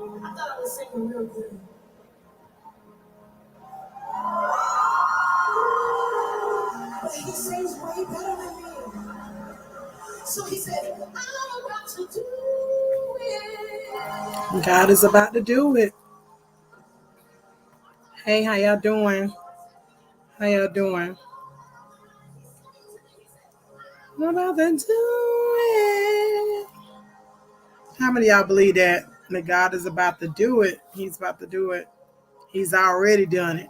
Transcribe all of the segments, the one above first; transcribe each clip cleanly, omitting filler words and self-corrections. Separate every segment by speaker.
Speaker 1: I thought I was singing real good. But he sings way better than me. So he said, I'm about to do it. God is about to do it. Hey, how y'all doing? How y'all doing? I'm about to do it. How many of y'all believe that God is about to do it? He's about to do it. He's already done it.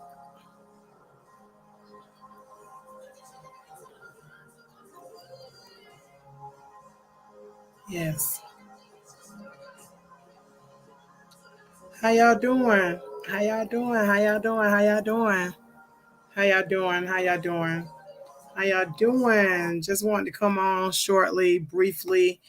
Speaker 1: Yes. How y'all doing? How y'all doing? How y'all doing? How y'all doing? How y'all doing? How y'all doing? How y'all doing? Just wanted to come on shortly, briefly,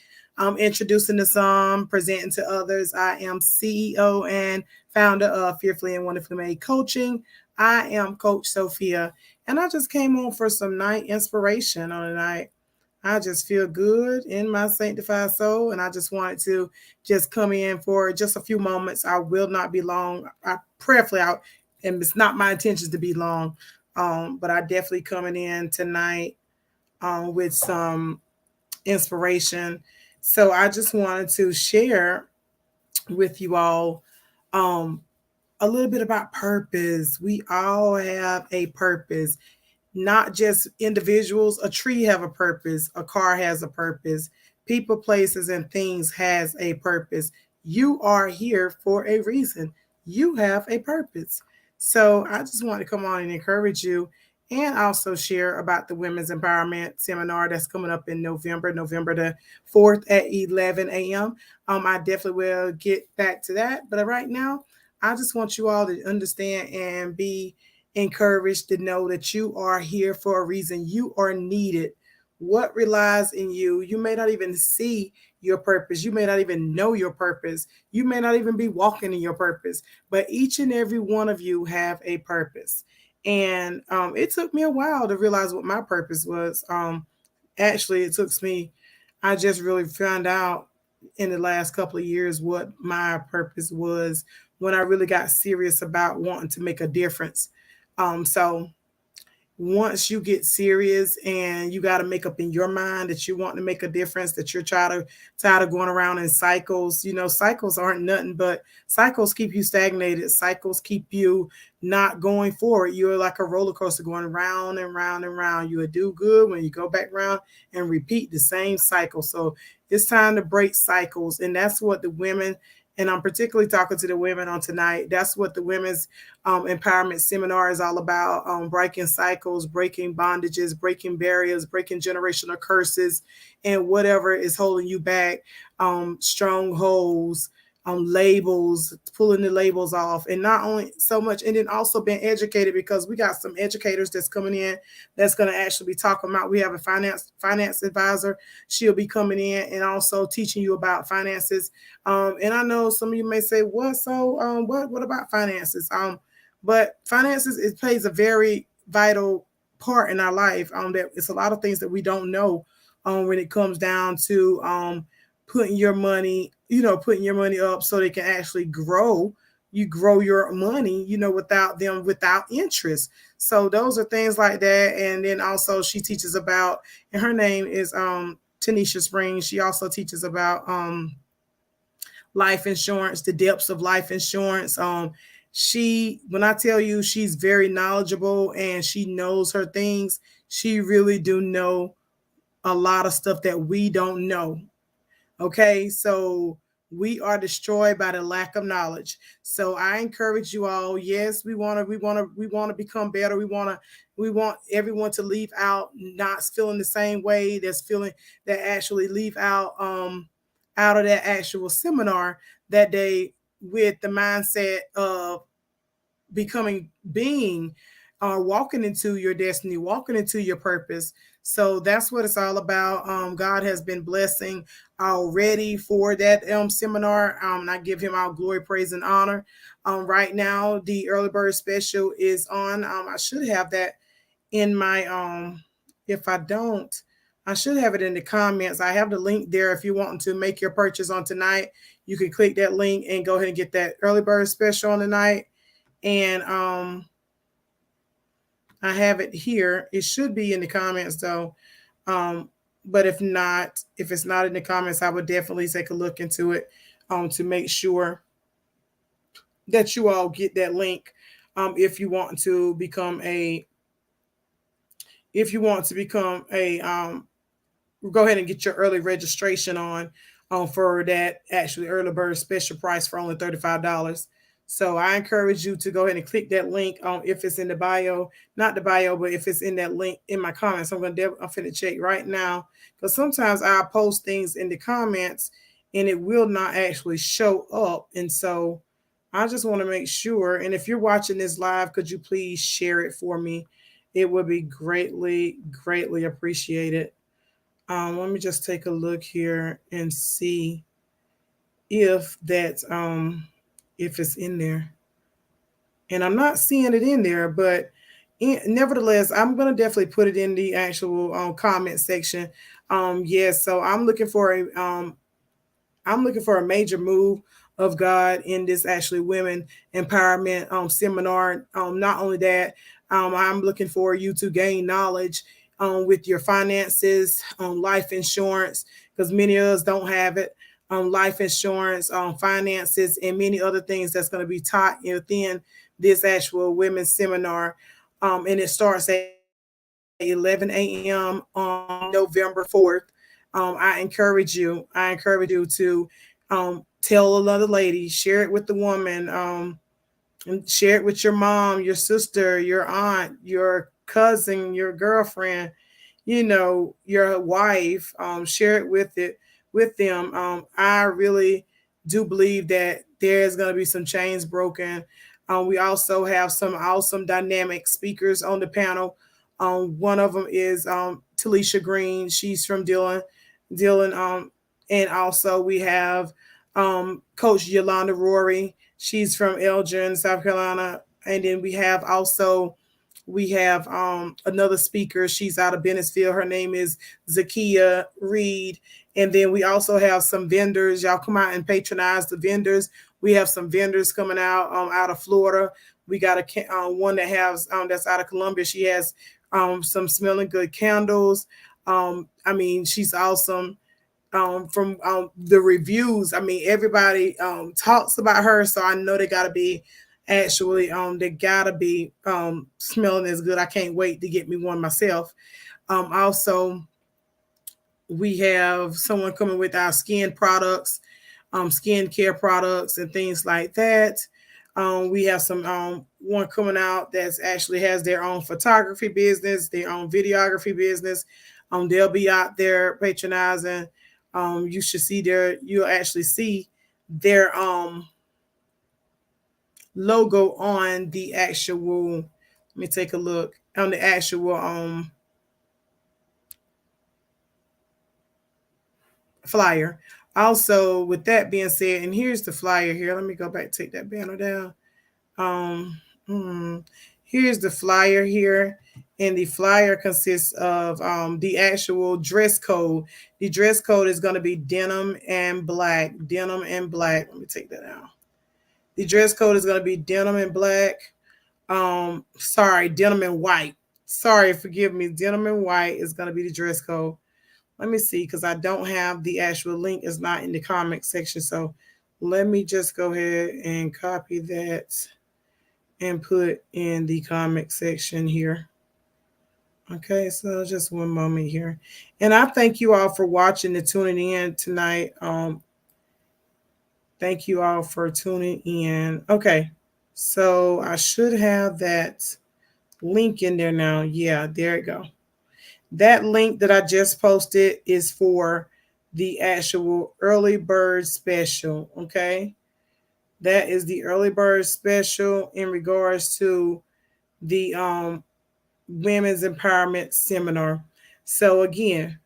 Speaker 1: introducing to some, presenting to others. I am CEO and founder of Fearfully and Wonderfully Made Coaching. I am Coach Sophia, and I just came on for some night inspiration on the night. I just feel good in my sanctified soul, and I just wanted to just come in for just a few moments. I will not be long. I prayerfully out, and it's not my intentions to be long, but I definitely coming in tonight with some inspiration. So I just wanted to share with you all um, a little bit about purpose. We all have a purpose, not just individuals. A tree have a purpose, a car has a purpose, people, places, and things has a purpose. You are here for a reason. You have a purpose. So I just want to come on and encourage you, and also share about the Women's Empowerment Seminar that's coming up in November the 4th at 11 a.m. I definitely will get back to that. But right now, I just want you all to understand and be encouraged to know that you are here for a reason. You are needed. What relies in you? You may not even see your purpose. You may not even know your purpose. You may not even be walking in your purpose. But each and every one of you have a purpose. And it took me a while to realize what my purpose was. Actually, it took me, I just really found out in the last couple of years what my purpose was when I really got serious about wanting to make a difference. So once you get serious and you got to make up in your mind that you want to make a difference, that you're tired of going around in cycles. Cycles aren't nothing but cycles keep you stagnated. Cycles keep you not going forward. You're like a roller coaster going round and round and round. You would do good when you go back around and repeat the same cycle. So it's time to break cycles. And that's what the women, and I'm particularly talking to the women on tonight. That's what the Women's Empowerment Seminar is all about: breaking cycles, breaking bondages, breaking barriers, breaking generational curses, and whatever is holding you back, strongholds, labels, pulling the labels off. And not only so much, and then also being educated, because we got some educators that's coming in that's going to actually be talking about. We have a finance advisor. She'll be coming in and also teaching you about finances. And I know some of you may say, "What? So, what about finances?" But finances, it plays a very vital part in our life. That it's a lot of things that we don't know when it comes down to putting your money, putting your money up so they can actually grow. You grow your money, without interest. So those are things like that. And then also she teaches about, and her name is Tanisha Springs. She also teaches about life insurance, the depths of life insurance. When I tell you she's very knowledgeable and she knows her things, she really do know a lot of stuff that we don't know. Okay, so we are destroyed by the lack of knowledge. So I encourage you all. Yes, we want to become better. We want everyone to leave out not feeling the same way that actually leave out of that actual seminar that day with the mindset of walking into your destiny, walking into your purpose. So that's what it's all about. God has been blessing already for that seminar. And I give him all glory, praise, and honor. Right now, the early bird special is on. I should have that in my if I don't, I should have it in the comments. I have the link there. If you want to make your purchase on tonight, you can click that link and go ahead and get that early bird special on tonight. And I have it here. It should be in the comments though. But if not, if it's not in the comments, I would definitely take a look into it to make sure that you all get that link if you want to become a go ahead and get your early registration on for that actually early bird special price for only $35. So I encourage you to go ahead and click that link if it's in the bio, not the bio, but if it's in that link in my comments. I'm finna check right now because sometimes I post things in the comments and it will not actually show up. And so I just want to make sure. And if you're watching this live, could you please share it for me? It would be greatly, greatly appreciated. Let me just take a look here and see if that's if it's in there. And I'm not seeing it in there, but nevertheless, I'm gonna definitely put it in the actual comment section. Yes, so I'm looking for a major move of God in this actually women empowerment seminar. Not only that, I'm looking for you to gain knowledge with your finances, life insurance, because many of us don't have it, life insurance, finances, and many other things that's going to be taught within this actual women's seminar. And it starts at 11 a.m. on November 4th. I encourage you to tell another lady, share it with the woman, and share it with your mom, your sister, your aunt, your cousin, your girlfriend, your wife. Share it with them. I really do believe that there's going to be some chains broken. We also have some awesome dynamic speakers on the panel. One of them is Talisha Green. She's from Dillon. And also we have Coach Yolanda Rory. She's from Elgin, South Carolina. And then we have another speaker. She's out of Bennettsville. Her name is Zakia Reed. And then we also have some vendors. Y'all come out and patronize the vendors. We have some vendors coming out of Florida. We got one that has that's out of Columbia. She has some smelling good candles. She's awesome. From the reviews, everybody talks about her, so I know they gotta be smelling as good. I can't wait to get me one myself. Also, we have someone coming with our skin products, skin care products and things like that. We have some one coming out that's actually has their own photography business, their own videography business. They'll be out there patronizing. You'll actually see their logo on the actual, let me take a look on the actual flyer. Also, with that being said, and here's the flyer here. Let me go back, take that banner down. Here's the flyer here. And the flyer consists of the actual dress code. The dress code is going to be denim and black. Denim and black. Let me take that out. The dress code is going to be denim and black. Denim and white. Sorry, forgive me. Denim and white is going to be the dress code. Let me see, because I don't have the actual link. It's not in the comment section. So let me just go ahead and copy that and put in the comment section here. Okay, so just one moment here. And I thank you all for watching and tuning in tonight. Thank you all for tuning in. Okay, so I should have that link in there now. Yeah, there you go. That link that I just posted is for the actual early bird special. Okay, that is the early bird special in regards to the women's empowerment seminar. So again,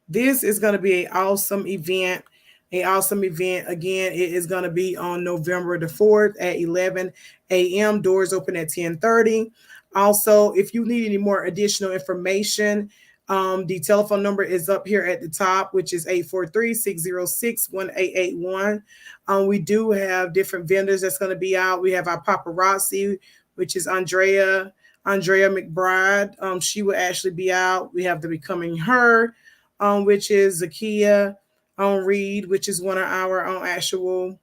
Speaker 1: this is going to be an awesome event. Again, it is going to be on November the 4th at 11 a.m. Doors open at 10:30. Also, if you need any more additional information, The telephone number is up here at the top, which is 843-606-1881. We do have different vendors that's going to be out. We have our paparazzi, which is Andrea McBride. She will actually be out. We have the Becoming Her, which is Zakia Reed, which is one of our actual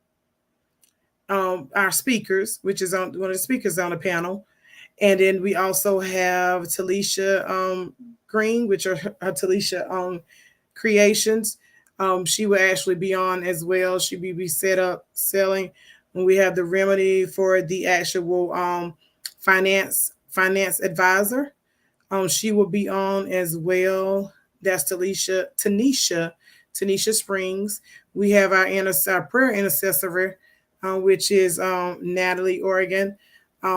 Speaker 1: our speakers, which is one of the speakers on the panel. And then we also have Talisha Green, which are her Talisha Creations. She will actually be on as well. She will be set up selling. And we have the Remedy for the actual finance advisor. She will be on as well. That's Tanisha Springs. We have our prayer intercessor, which is Natalie Oregon.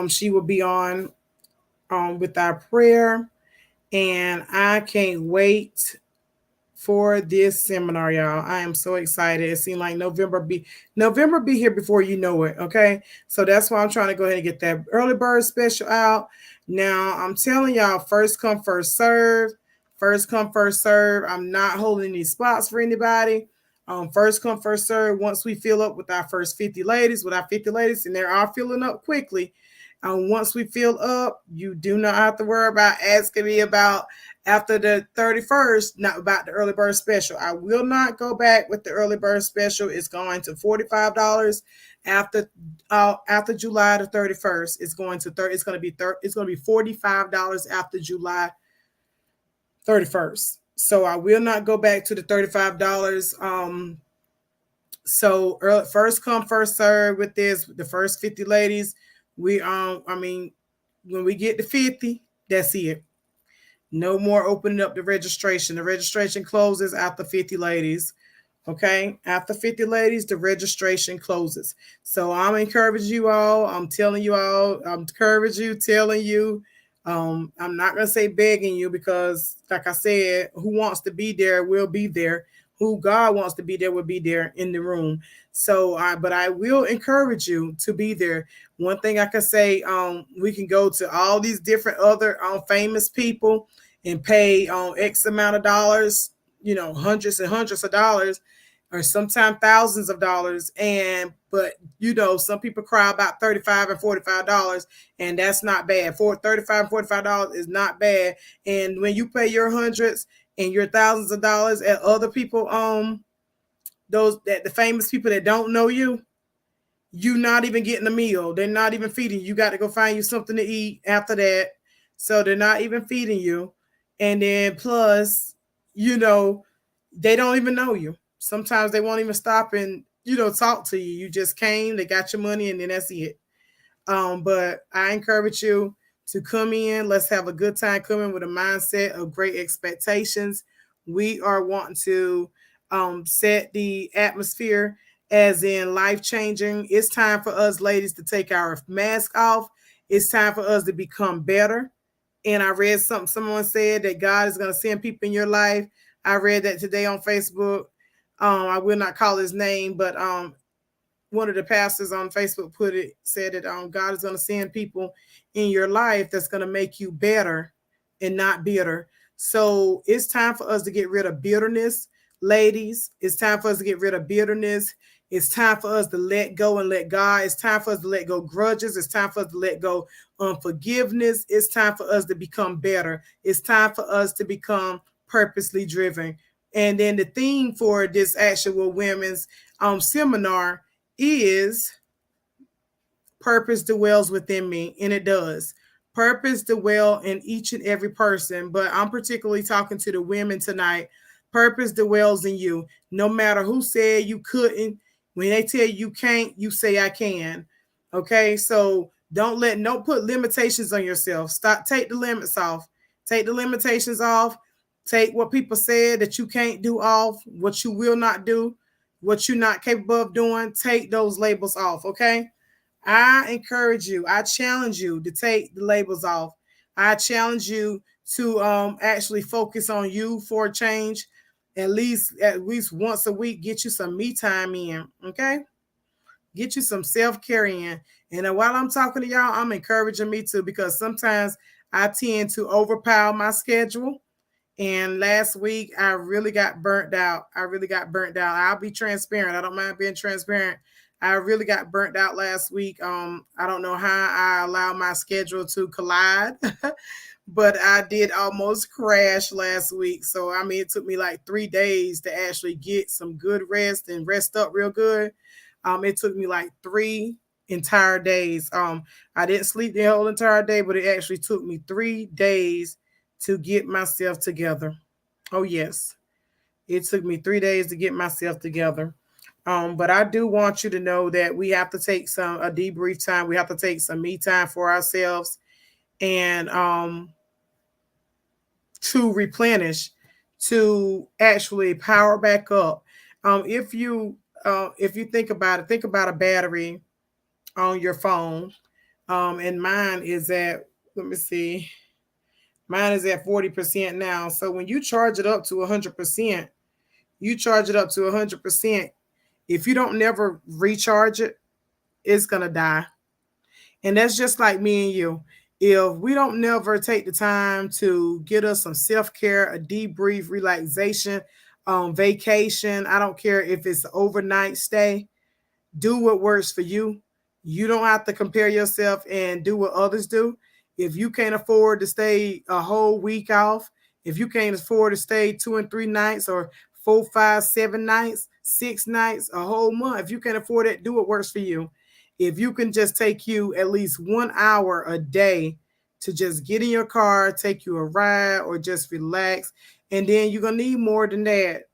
Speaker 1: She will be on with our prayer, and I can't wait for this seminar, y'all. I am so excited. It seems like November be here before you know it. Okay, so that's why I'm trying to go ahead and get that early bird special out. Now I'm telling y'all, first come, first serve. First come, first serve. I'm not holding any spots for anybody. First come, first serve. Once we fill up with our first 50 ladies, and they are filling up quickly. Once we fill up, you do not have to worry about asking me about after the 31st, not about the early bird special. I will not go back with the early bird special. It's going to $45 after July the 31st. It's going to be $45 after July 31st. So I will not go back to the $35. So first come, first serve with this. The first 50 ladies, when we get to 50, that's it. No more opening up the registration. The registration closes after 50 ladies. Okay, after 50 ladies, the registration closes. So I'm encouraging you all. I'm telling you all. I'm encouraging you, telling you. I'm not gonna say begging you, because, like I said, who wants to be there will be there. Who God wants to be there will be there in the room. So, but I will encourage you to be there. One thing I can say, we can go to all these different other famous people and pay X amount of dollars, hundreds and hundreds of dollars, or sometimes thousands of dollars. But some people cry about $35 and $45, and that's not bad. For $35 and $45 is not bad. And when you pay your hundreds and your thousands of dollars at other people, the famous people that don't know you, you're not even getting a meal. They're not even feeding you. You got to go find you something to eat after that. So they're not even feeding you. And then plus, they don't even know you. Sometimes they won't even stop and, talk to you. You just came, they got your money, and then that's it. But I encourage you to come in. Let's have a good time. Coming with a mindset of great expectations. We are wanting to set the atmosphere as in life-changing. It's time for us ladies to take our mask off. It's time for us to become better. And I read something, someone said that God is going to send people in your life. I read that today on Facebook. I will not call his name, but one of the pastors on Facebook said that God is going to send people in your life that's going to make you better and not bitter. So it's time for us to get rid of bitterness, ladies. It's time for us to get rid of bitterness. It's time for us to let go and let God. It's time for us to let go grudges. It's time for us to let go unforgiveness. It's time for us to become better. It's time for us to become purposely driven. And then the theme for this actual women's seminar is purpose dwells within me, and it does. Purpose dwell in each and every person, but I'm particularly talking to the women tonight. Purpose dwells in you. No matter who said you couldn't, when they tell you can't, you say I can. Okay, so don't put limitations on yourself. Take the limits off. Take the limitations off. Take what people said that you can't do off, what you will not do, what you're not capable of doing. Take those labels off, okay? I encourage you. I challenge you to take the labels off. I challenge you to actually focus on you for a change. At least once a week, get you some me time in, okay? Get you some self-care in. And while I'm talking to y'all, I'm encouraging me too, because sometimes I tend to overpower my schedule. And last week, I really got burnt out. I really got burnt out. I'll be transparent. I don't mind being transparent. I really got burnt out last week. I don't know how I allowed my schedule to collide, but I did almost crash last week. So, I mean, it took me like 3 days to actually get some good rest and rest up real good. It took me like 3 entire days. I didn't sleep the whole entire day, but it actually took me 3 days to get myself together. Oh, yes. It took me 3 days to get myself together. But I do want you to know that we have to take a debrief time. We have to take some me time for ourselves and to replenish, to actually power back up. If you think about it, think about a battery on your phone. And mine is at, let me see, mine is at 40% now. So when you charge it up to 100%, you charge it up to 100%. If you don't never recharge it, it's going to die. And that's just like me and you. If we don't never take the time to get us some self-care, a debrief, relaxation, vacation, I don't care if it's an overnight stay, do what works for you. You don't have to compare yourself and do what others do. If you can't afford to stay a whole week off, if you can't afford to stay 2 and 3 nights or 4, 5, 7 nights, 6 nights, a whole month, if you can't afford it, do what works for you. If you can just take you at least 1 hour a day to just get in your car, take you a ride, or just relax, and then you're gonna need more than that.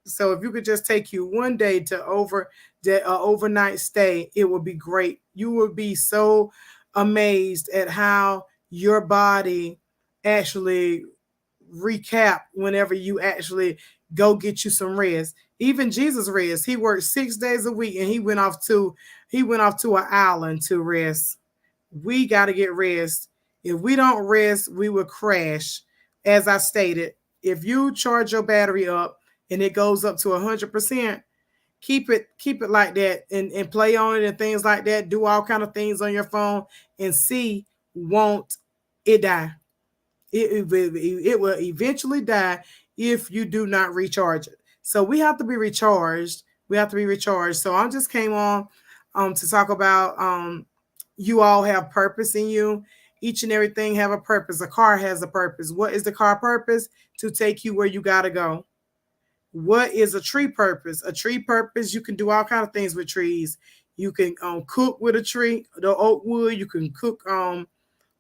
Speaker 1: So if you could just take you one day to overnight stay, it would be great. You would be so amazed at how your body actually recap whenever you actually go get you some rest. Even Jesus rest. He worked 6 days a week and he went off to an island to rest. We got to get rest. If we don't rest, we will crash. As I stated, if you charge your battery up and it goes up to 100%, keep it like that and play on it and things like that. Do all kind of things on your phone and see, won't it die? It will eventually die if you do not recharge it. So we have to be recharged. We have to be recharged. So I just came on to talk about you all have purpose in you. Each and everything have a purpose. A car has a purpose. What is the car purpose? To take you where you got to go. What is a tree purpose? A tree purpose, you can do all kind of things with trees. You can cook with a tree, the oak wood. You can cook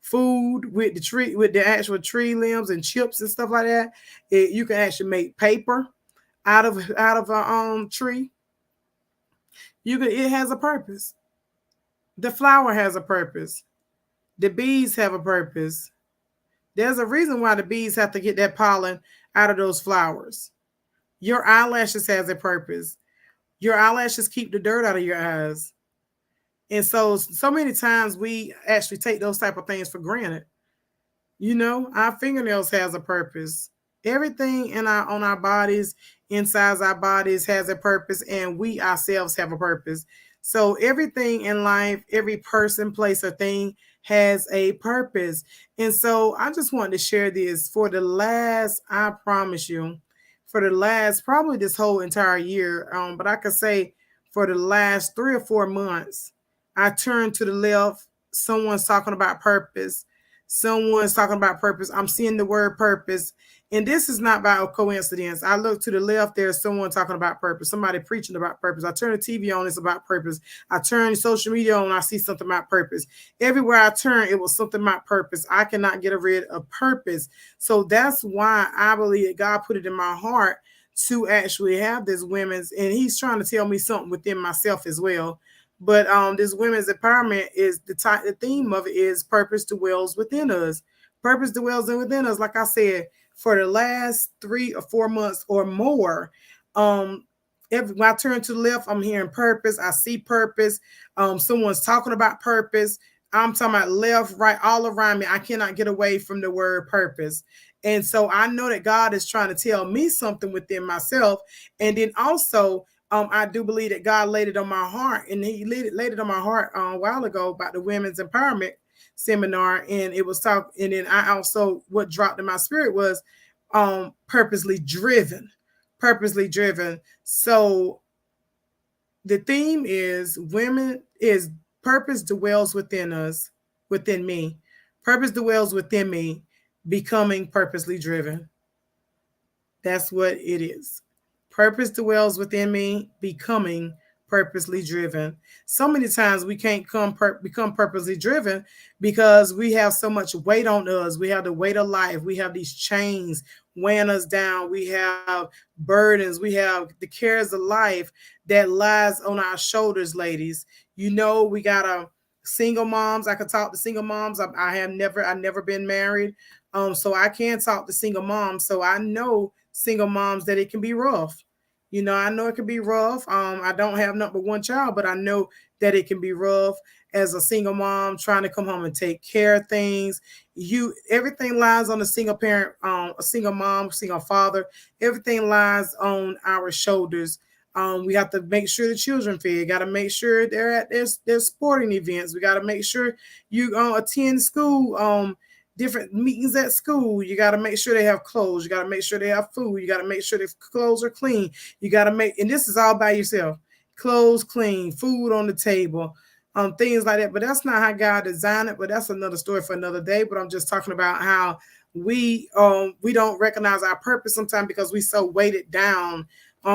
Speaker 1: food with the tree, with the actual tree limbs and chips and stuff like that. You can actually make paper out of a tree. It has a purpose. The flower has a purpose. The bees have a purpose. There's a reason why the bees have to get that pollen out of those flowers. Your eyelashes has a purpose. Your eyelashes keep the dirt out of your eyes. And so many times we actually take those type of things for granted. Our fingernails has a purpose. Everything on our bodies, inside our bodies has a purpose, and we ourselves have a purpose. So everything in life, every person, place, or thing has a purpose. And so I just wanted to share this I promise you, for the last probably this whole entire year. But I could say for the last 3 or 4 months, I turned to the left. Someone's talking about purpose. Someone's talking about purpose. I'm seeing the word purpose. And this is not by a coincidence. I look to the left, there's someone talking about purpose, somebody preaching about purpose. I turn the TV on, it's about purpose. I turn social media on, I see something about purpose. Everywhere I turn, it was something about purpose. I cannot get rid of purpose. So that's why I believe that God put it in my heart to actually have this women's, and he's trying to tell me something within myself as well. But this women's empowerment is the theme of it is purpose dwells within us. Purpose dwells within us. Like I said, for the last 3 or 4 months or more, when I turn to the left, I'm hearing purpose. I see purpose. Someone's talking about purpose. I'm talking about left, right, all around me. I cannot get away from the word purpose. And so I know that God is trying to tell me something within myself. And then also, I do believe that God laid it on my heart, and he laid it on my heart a while ago about the women's empowerment seminar. And it was talk. And then I also, what dropped in my spirit was purposely driven. Purposely driven. So the theme is women is purpose dwells within us, within me. Purpose dwells within me, becoming purposely driven. That's what it is. Purpose dwells within me, becoming purposely driven. So many times we can't become purposely driven because we have so much weight on us. We have the weight of life. We have these chains weighing us down. We have burdens. We have the cares of life that lies on our shoulders, ladies. You know, we got a single moms. I could talk to single moms. I've never been married. So I can talk to single moms. So I know single moms that it can be rough. You know, I know it can be rough. I don't have number one child, but I know that it can be rough as a single mom trying to come home and take care of things. Everything lies on a single parent, a single mom, single father. Everything lies on our shoulders. We have to make sure the children fed. Got to make sure they're at their sporting events. We got to make sure you attend school. Different meetings at school. You got to make sure they have clothes. You got to make sure they have food. You got to make sure their clothes are clean. You got to and this is all by yourself. Clothes clean, food on the table, things like that. But that's not how God designed it. But that's another story for another day. But I'm just talking about how we don't recognize our purpose sometimes because we so weighted down.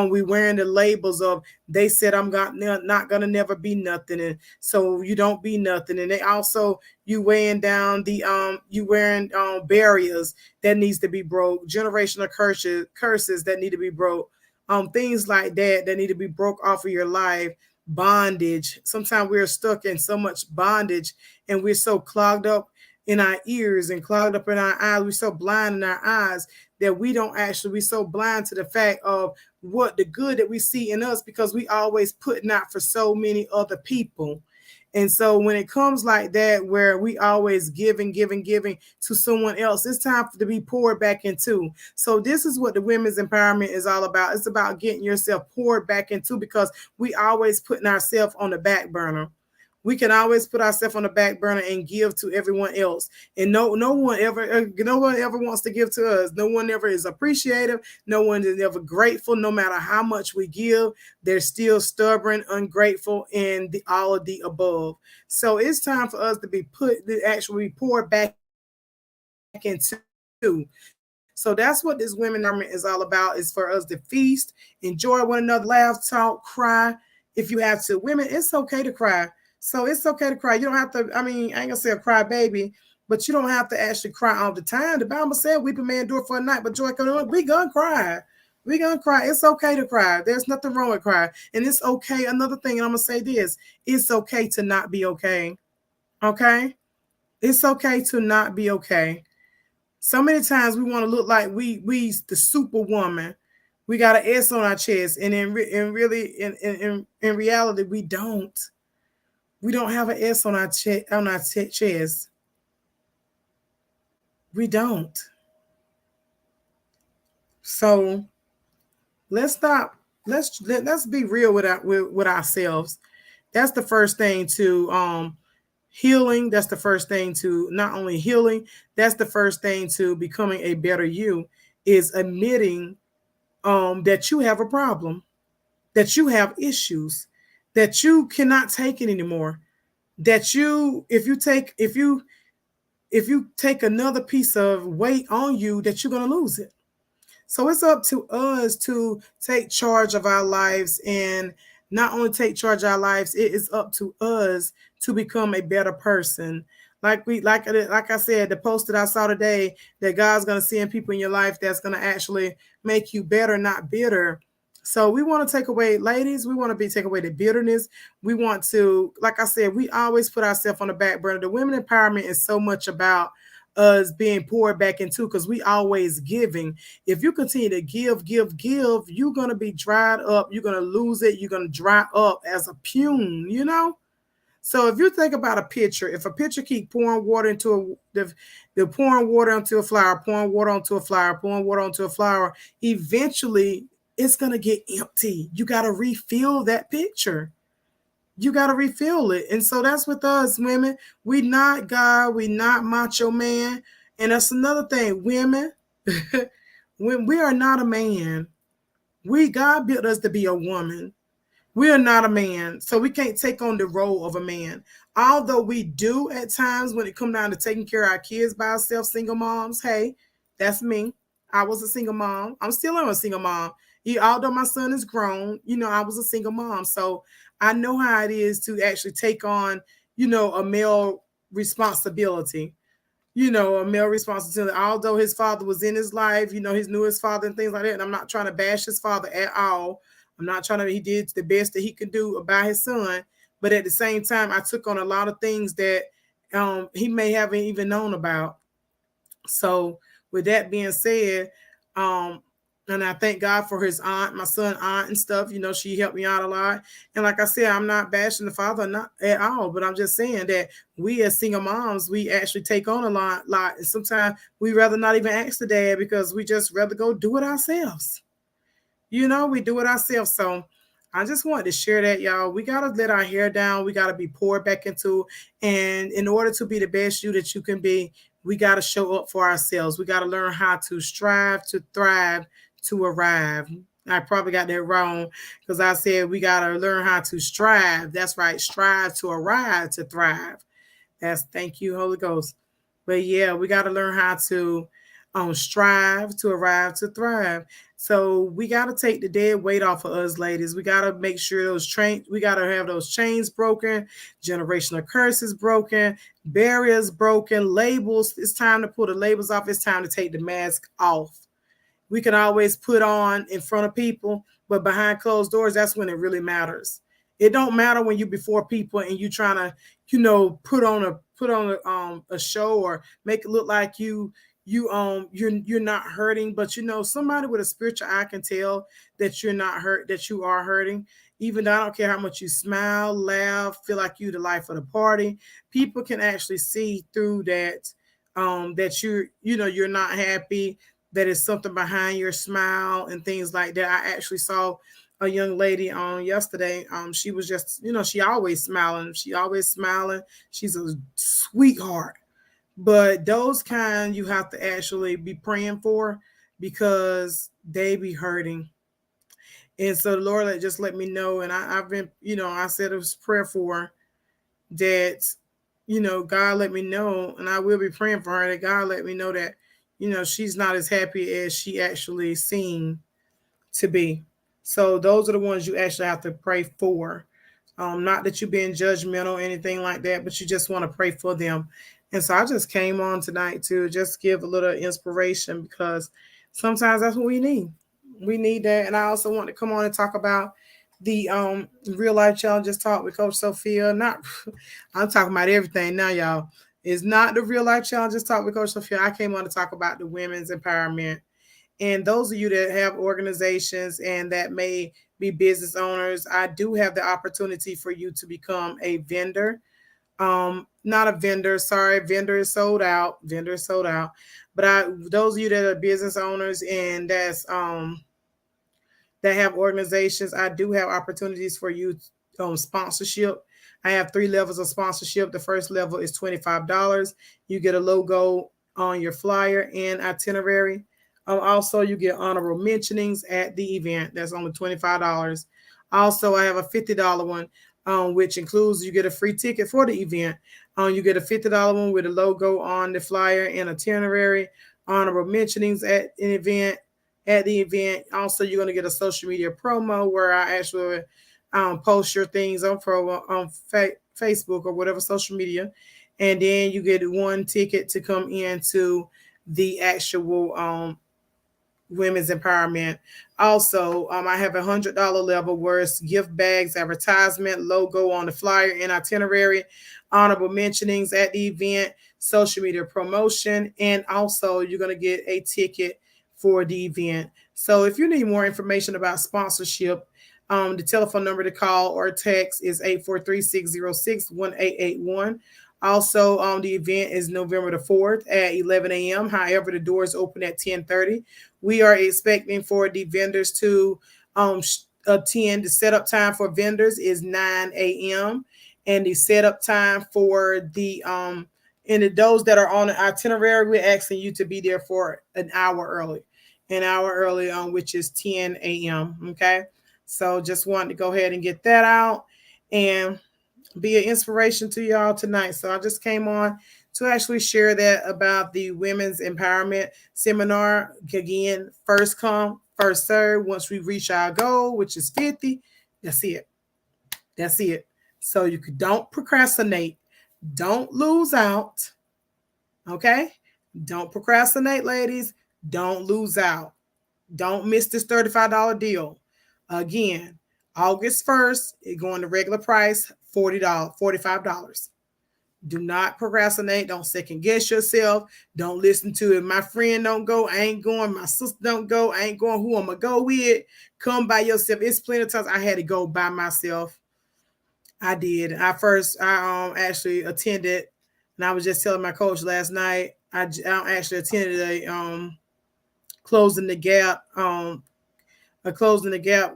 Speaker 1: We wearing the labels of they said I'm not gonna never be nothing, and so you don't be nothing. And they also you weighing down the you wearing barriers that needs to be broke, generational curses that need to be broke, things like that need to be broke off of your life. Bondage. Sometimes we're stuck in so much bondage, and we're so clogged up in our ears and clogged up in our eyes. We're so blind in our eyes that we don't actually, we're so blind to the fact of what the good that we see in us because we always putting out for so many other people. And so when it comes like that, where we always giving to someone else, it's time to be poured back into. So this is what the women's empowerment is all about. It's about getting yourself poured back into because we always putting ourselves on the back burner. We can always put ourselves on the back burner and give to everyone else. And no one ever wants to give to us. No one ever is appreciative. No one is ever grateful. No matter how much we give, they're still stubborn, ungrateful, and all of the above. So it's time for us to actually poured back into. So that's what this women empowerment is all about, is for us to feast, enjoy one another, laugh, talk, cry. If you have to. Women, it's okay to cry. So it's okay to cry. You don't have to, I ain't gonna say a cry baby, but you don't have to actually cry all the time. The Bible said weeping may endure for a night, but joy comes on. We gonna cry. We gonna cry. It's okay to cry. There's nothing wrong with cry. And it's okay. Another thing, and I'm gonna say this, it's okay to not be okay. Okay? It's okay to not be okay. So many times we want to look like we the superwoman. We got an S on our chest, and in reality, we don't. We don't have an S on our chest. We don't. So let's stop. Let's be real with ourselves. That's the first thing to healing. That's the first thing to not only healing. That's the first thing to becoming a better you, is admitting that you have a problem, that you have issues, that you cannot take it anymore. That if you take another piece of weight on you, that you're going to lose it. So it's up to us to take charge of our lives, and not only take charge of our lives, it is up to us to become a better person. Like I said, the post that I saw today, that God's going to send people in your life that's going to actually make you better, not bitter. So we want to take away, ladies, we want to take away the bitterness. We want to, like I said, we always put ourselves on the back burner. The women empowerment is so much about us being poured back into, because we always giving. If you continue to give, you're going to be dried up. You're going to lose it. You're going to dry up as a pume, you know? So if you think about a pitcher, if a pitcher keep pouring water into the pouring water onto a flower, pouring water onto a flower, pouring water onto a flower, eventually it's going to get empty. You got to refill that pitcher. You got to refill it. And so that's with us, women. We not God. We not macho man. And that's another thing, women. When we are not a man, God built us to be a woman. We are not a man, so we can't take on the role of a man. Although we do at times when it comes down to taking care of our kids by ourselves, single moms. Hey, that's me. I was a single mom. I'm still a single mom. Although my son is grown, I was a single mom. So I know how it is to actually take on, a male responsibility. A male responsibility. Although his father was in his life, his newest father and things like that. And I'm not trying to bash his father at all. I'm not trying to, he did the best that he could do about his son. But at the same time, I took on a lot of things that he may haven't even known about. So with that being said, and I thank God for his aunt, my son aunt and stuff. She helped me out a lot. And like I said, I'm not bashing the father, not at all, but I'm just saying that we as single moms, we actually take on a lot. And sometimes we rather not even ask the dad because we just rather go do it ourselves. We do it ourselves. So I just wanted to share that, y'all. We got to let our hair down. We got to be poured back into. And in order to be the best you that you can be, we got to show up for ourselves. We got to learn how to strive, to thrive, to arrive. I probably got that wrong because I said we got to learn how to strive. That's right. Strive to arrive, to thrive. Thank you, Holy Ghost. But yeah, we got to learn how to strive, to arrive, to thrive. So we got to take the dead weight off of us, ladies. We got to make sure we got to have those chains broken, generational curses broken, barriers broken, labels. It's time to pull the labels off. It's time to take the mask off. We can always put on in front of people, but behind closed doors, that's when it really matters. It don't matter when you before people and you trying to, put on a show or make it look like you're not hurting, but somebody with a spiritual eye can tell that you're not hurt, that you are hurting. Even though I don't care how much you smile, laugh, feel like you the life of the party, people can actually see through that, that you're not happy, that is something behind your smile and things like that. I actually saw a young lady on yesterday. She was just, she always smiling. She's a sweetheart. But those kind you have to actually be praying for because they be hurting. And so the Lord just let me know. And I've been, I said it was prayer for that, God let me know. And I will be praying for her that God let me know that, she's not as happy as she actually seemed to be. So those are the ones you actually have to pray for. Not that you're being judgmental or anything like that, but you just want to pray for them. And so I just came on tonight to just give a little inspiration because sometimes that's what we need. We need that. And I also want to come on and talk about the real life challenges talk with Coach Sophia. I'm talking about everything now, y'all. It's not the real life challenges talk with Coach Sophia. I came on to talk about the women's empowerment. And those of you that have organizations and that may be business owners, I do have the opportunity for you to become a vendor. Not a vendor, sorry, vendor is sold out. But those of you that are business owners and that have organizations, I do have opportunities for you sponsorship. I have 3 levels of sponsorship. The first level is $25. You get a logo on your flyer and itinerary. Also, you get honorable mentionings at the event. That's only $25. Also, I have a $50 one, which includes you get a free ticket for the event. You get a $50 one with a logo on the flyer and itinerary, honorable mentionings at an event. At the event, also you're going to get a social media promo where I actually post your things on Facebook or whatever social media, and then you get 1 ticket to come into the actual women's empowerment. Also, I have a $100 level where it's gift bags, advertisement, logo on the flyer and itinerary, honorable mentionings at the event, social media promotion, and also you're going to get a ticket for the event. So if you need more information about sponsorship, the telephone number to call or text is 843-606-1881. Also, the event is November the 4th at 11 a.m. However, the doors open at 10:30. We are expecting for the vendors to attend. The setup time for vendors is 9 a.m. And the setup time for the those that are on the itinerary, we're asking you to be there for an hour early. an hour early on, which is 10 a.m. Okay. So just wanted to go ahead and get that out and be an inspiration to y'all tonight. So I just came on to actually share that about the women's empowerment seminar. Again, first come, first serve. Once we reach our goal, which is 50, that's it. That's it. So don't procrastinate. Don't lose out. Okay? Don't procrastinate, ladies. Don't lose out. Don't miss this $35 deal. Again, August 1st, it's going to regular price, $45. Do not procrastinate. Don't second guess yourself. Don't listen to it. My friend don't go, I ain't going. My sister don't go, I ain't going. Who I'm going to go with? Come by yourself. It's plenty of times I had to go by myself. I did. I actually attended, and I was just telling my coach last night, I actually attended a closing the gap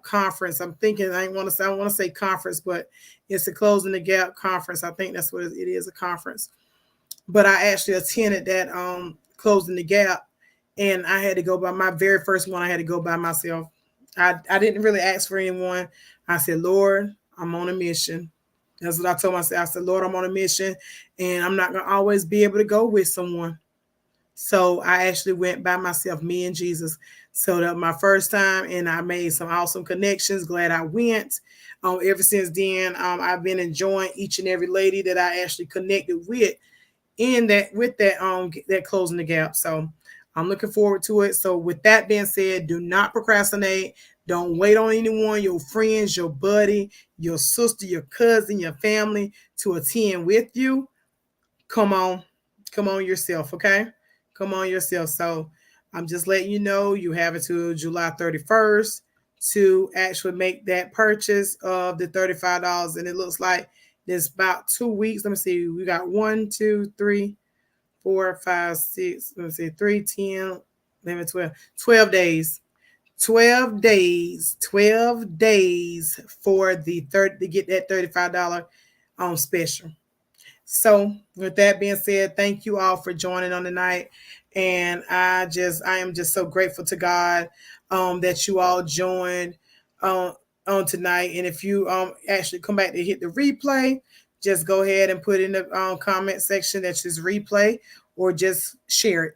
Speaker 1: conference. I'm thinking I want to say conference, but it's a closing the gap conference. I think that's what it is, a conference. But I actually attended that closing the gap, and I had to go by my very first one. I had to go by myself. I didn't really ask for anyone. I said, Lord, I'm on a mission. That's what I told myself. I said, Lord, I'm on a mission, and I'm not gonna always be able to go with someone. So I actually went by myself, me and Jesus. So that my first time, and I made some awesome connections. Glad I went. Ever since then, I've been enjoying each and every lady that I actually connected with that closing the gap. So I'm looking forward to it. So with that being said, do not procrastinate. Don't wait on anyone, your friends, your buddy, your sister, your cousin, your family to attend with you. Come on yourself, okay? Come on yourself. So I'm just letting you know you have until July 31st to actually make that purchase of the $35. And it looks like there's about 2 weeks. Let me see. We got 1, 2, 3, 4, 5, 6. Let me see. 3, 10, 11, 12. 12 days. 12 days. 12 days for to get that $35 special. So with that being said, thank you all for joining on tonight. And I am just so grateful to God that you all joined on tonight. And if you actually come back to hit the replay, just go ahead and put in the comment section that's just replay, or just share it.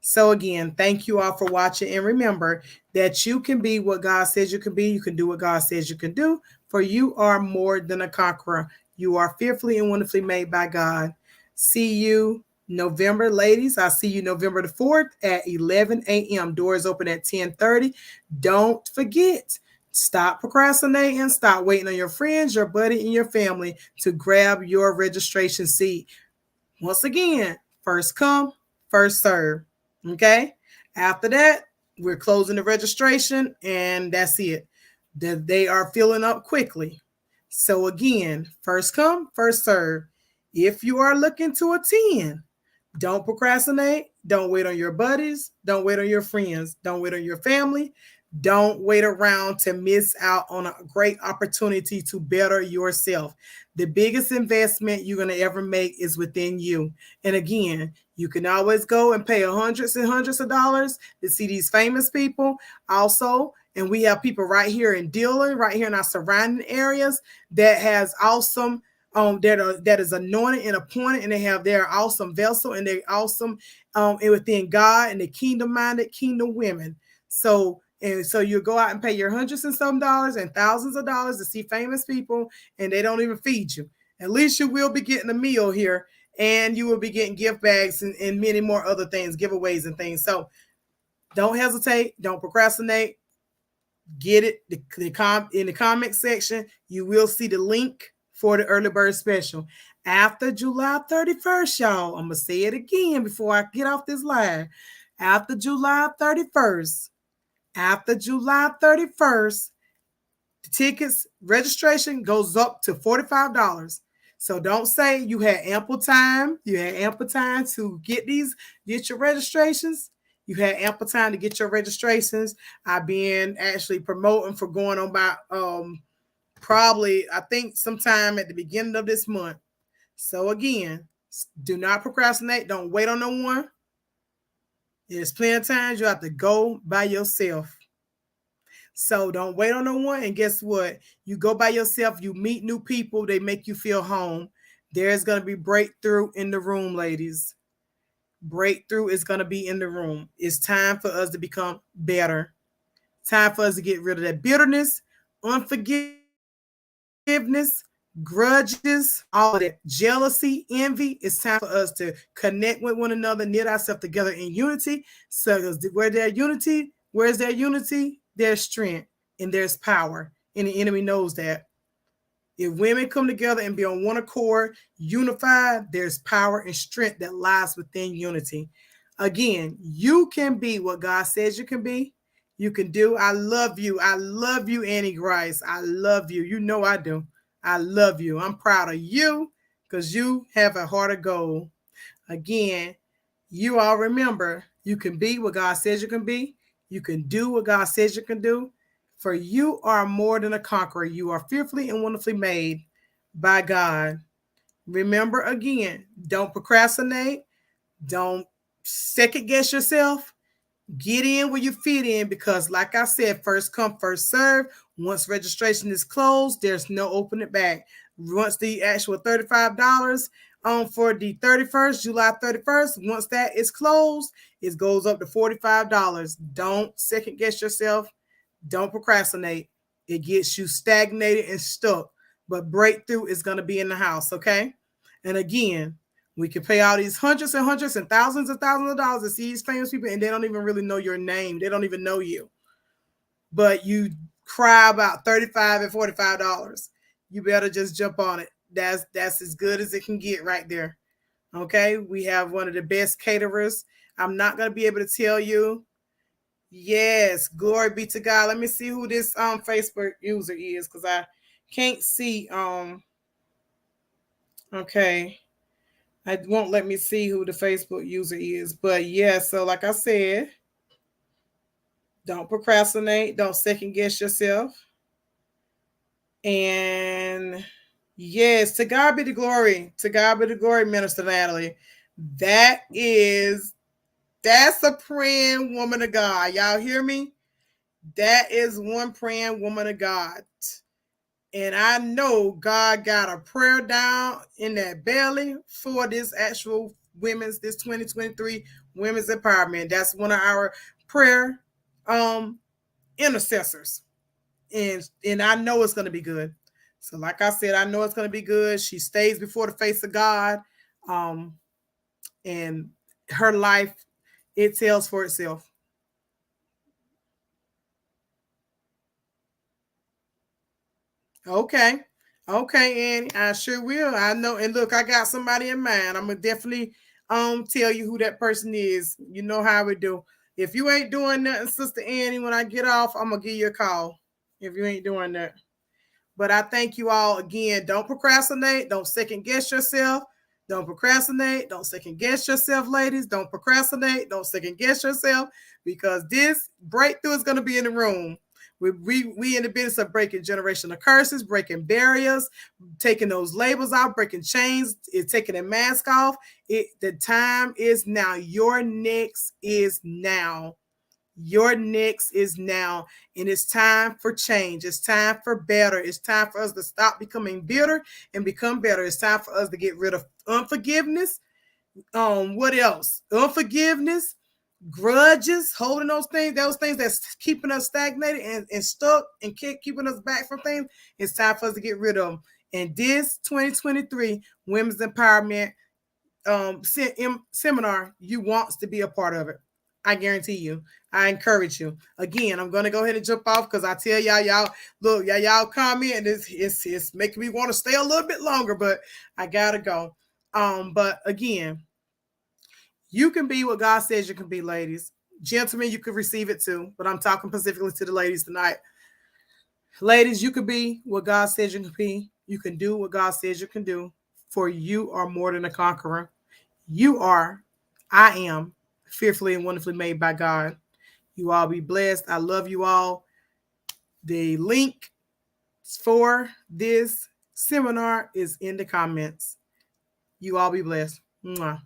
Speaker 1: So again, thank you all for watching, and remember that you can be what God says you can be. You can do what God says you can do, for you are more than a conqueror. You are fearfully and wonderfully made by God. See you November, ladies. I'll see you November the 4th at 11 a.m. Doors open at 10:30. Don't forget, stop procrastinating. Stop waiting on your friends, your buddy, and your family to grab your registration seat. Once again, first come, first serve. Okay. After that, we're closing the registration, and that's it. They are filling up quickly. So again, first come, first serve. If you are looking to attend, don't procrastinate. Don't wait on your buddies. Don't wait on your friends. Don't wait on your family. Don't wait around to miss out on a great opportunity to better yourself. The biggest investment you're going to ever make is within you. And again, you can always go and pay hundreds and hundreds of dollars to see these famous people. Also, and we have people right here in Dillon, right here in our surrounding areas, that has awesome that is anointed and appointed, and they have their awesome vessel, and they're awesome and within God, and the kingdom-minded kingdom women. So you go out and pay your hundreds and some dollars and thousands of dollars to see famous people, and they don't even feed you. At least you will be getting a meal here, and you will be getting gift bags and many more other things, giveaways and things. So don't hesitate. Don't procrastinate. Get it in the comment section. You will see the link for the early bird special. After July 31st, y'all, I'm going to say it again before I get off this live. After July 31st, the tickets registration goes up to $45. So don't say you had ample time. You had ample time to get your registrations. You had ample time to get your registrations. I've been actually promoting for going on by probably, I think, sometime at the beginning of this month. So again, do not procrastinate. Don't wait on no one. There's plenty of times you have to go by yourself. So don't wait on no one. And guess what? You go by yourself, you meet new people, they make you feel home. There's going to be breakthrough in the room, ladies. Breakthrough is going to be in the room. It's time for us to become better. Time for us to get rid of that bitterness, unforgiveness, grudges, all of that jealousy, envy. It's time for us to connect with one another, knit ourselves together in unity. So where there's unity, where's there unity? There's strength and there's power. And the enemy knows that. If women come together and be on one accord, unified, there's power and strength that lies within unity. Again, you can be what God says you can be. You can do. I love you. I love you, Annie Grice. I love you. You know I do. I love you. I'm proud of you because you have a heart of gold. Again, you all remember, you can be what God says you can be. You can do what God says you can do. For you are more than a conqueror. You are fearfully and wonderfully made by God. Remember again, don't procrastinate. Don't second guess yourself. Get in where you fit in because, like I said, first come, first serve. Once registration is closed, there's no opening it back. Once the actual $35 for the 31st, July 31st, once that is closed, it goes up to $45. Don't second guess yourself. Don't procrastinate. It gets you stagnated and stuck. But breakthrough is going to be in the house, okay? And again, we can pay all these hundreds and hundreds and thousands of dollars to see these famous people, and they don't even really know your name. They don't even know you. But you cry about $35 and $45. You better just jump on it. That's as good as it can get right there. Okay? We have one of the best caterers. I'm not going to be able to tell you. Yes, glory be to God. Let me see who this Facebook user is because I can't see. Okay. It won't let me see who the Facebook user is. But yeah, so like I said, don't procrastinate. Don't second guess yourself. And yes, to God be the glory. To God be the glory, Minister Natalie. That's a praying woman of God. Y'all hear me? That is one praying woman of God. And I know God got a prayer down in that belly for this actual this 2023 women's empowerment. That's one of our prayer intercessors. And I know it's going to be good. So like I said, I know it's going to be good. She stays before the face of God. And her life, it tells for itself. Okay. Okay, Annie, I sure will. I know. And look, I got somebody in mind. I'm gonna definitely tell you who that person is. You know how we do. If you ain't doing nothing, Sister Annie, when I get off, I'm gonna give you a call. If you ain't doing that. But I thank you all again. Don't procrastinate. Don't second guess yourself. Don't procrastinate. Don't second guess yourself, ladies. Don't procrastinate. Don't second guess yourself because this breakthrough is going to be in the room. We in the business of breaking generational curses, breaking barriers, taking those labels out, breaking chains, taking a mask off. The time is now. Your next is now. Your next is now, and it's time for change. It's time for better. It's time for us to stop becoming bitter and become better. It's time for us to get rid of unforgiveness. What else? Unforgiveness, grudges, holding those things that's keeping us stagnated and stuck and keeping us back from things. It's time for us to get rid of them. And this 2023 Women's Empowerment seminar, you want to be a part of it. I guarantee you. I encourage you. Again, I'm gonna go ahead and jump off because I tell y'all look, y'all comment and it's making me want to stay a little bit longer, but I gotta go. But again, you can be what God says you can be, ladies. Gentlemen, you can receive it too, but I'm talking specifically to the ladies tonight. Ladies, you can be what God says you can be. You can do what God says you can do, for you are more than a conqueror. You are, I am, fearfully and wonderfully made by God. You all be blessed. I love you all. The link for this seminar is in the comments. You all be blessed. Mwah.